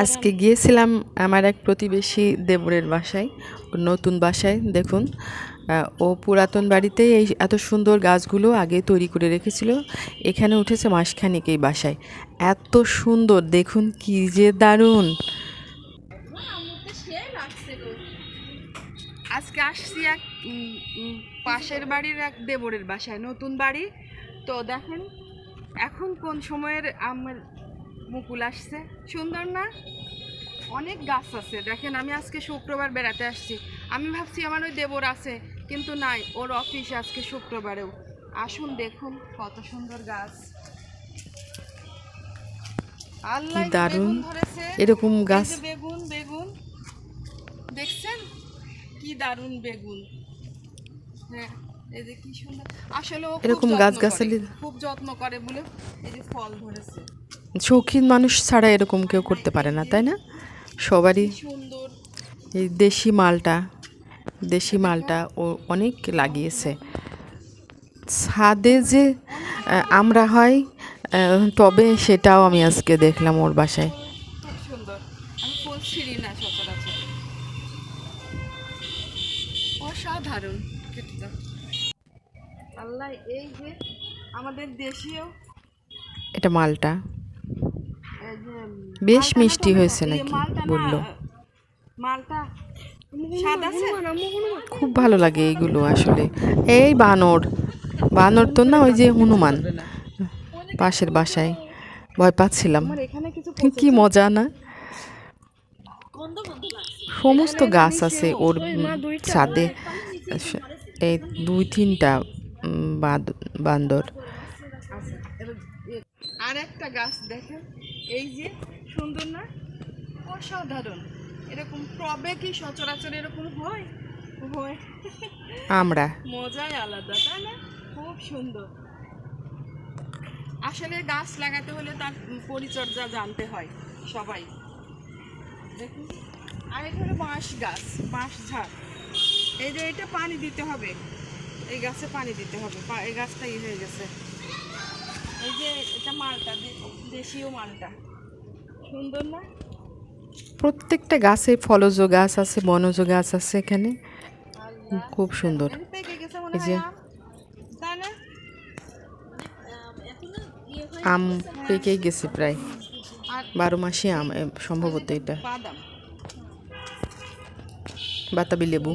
আজকে গিয়েছিলাম আমার এক প্রতিবেশী দেবরের বাসায়, ওর নতুন বাসায়। দেখুন, ও পুরাতন বাড়িতে এই এত সুন্দর গাছগুলো আগে তৈরি করে রেখেছিল, এখানে উঠেছে মাসখানেক এই বাসায়। এত সুন্দর, দেখুন কি যে দারুণ। আজকে আসছি এক পাশের বাড়ির এক দেবরের বাসায়, নতুন বাড়ি তো। দেখেন এখন কোন সময়ের আমের মুকুল আসছে, সুন্দর না? অনেক গাছ আছে। দেখেন আমি আজকে শুক্রবার বেড়াতে আসছি, আমি ভাবছি আমার ওই দেবর আছে, কিন্তু নাই, ওর অফিস আজকে শুক্রবারেও। আসুন দেখুন কত সুন্দর গাছ, আল্লাহ দারুণ ধরেছে এরকম গাছ। বেগুন বেগুন দেখছেন কি দারুণ বেগুন। হ্যাঁ, এই যে কি সুন্দর। আসলে ও এরকম গাছগাছালি খুব যত্ন করে বলে এই যে ফল ধরেছে। শৌখিন মানুষ ছাড়া এরকম কেউ করতে পারে না, তাই না? সবারই সুন্দর। এই দেশি মালটা ও অনেক লাগিয়েছে ছাদে, যে আমরা হয় তবে সেটাও আমি আজকে দেখলাম ওর বাসায়। খুব সুন্দর। আমি ফুল ছিঁড়ি না সচরাচর, অসাধারণ। আল্লাহ, এই যে আমাদের দেশীয় এটা মালটা বেশ মিষ্টি হয়েছে নাকি বললো। মালটা খুব ভালো লাগে এইগুলো আসলে। এই বানর তো না, ওই যে হনুমান পাশের বাসায়, ভয় পাচ্ছিলাম। কি মজা না? সমস্ত গাছ আছে ওর ছাদে, এই 2-3টা বান্দর। আর একটা গাছ দেখেন, এই যে সুন্দর না? অসাধারণ। এরকম টবে কি সচরাচর এরকম হয়? আমরা মজাই আলাদা, তাই না? খুব সুন্দর। আসলে গাছ লাগাতে হলে তার পরিচর্যা জানতে হয় সবাই। দেখুন, আর এটা হলো বাঁশ গাছ, বাঁশ ঝাড়। এই যে এটা পানি দিতে হবে, এই গাছে পানি দিতে হবে। এই গাছটা হয়ে গেছে। এই যে এটা মালটা, দেশীয় মালটা, সুন্দর না? প্রত্যেকটা গাছে ফলজ গাছ আছে, বনজ গাছ আছে এখানে, খুব সুন্দর। এই যে আম পেকে গেছে প্রায়, 12 মাসে আম সম্ভবত। এটা বাতাবি লেবু।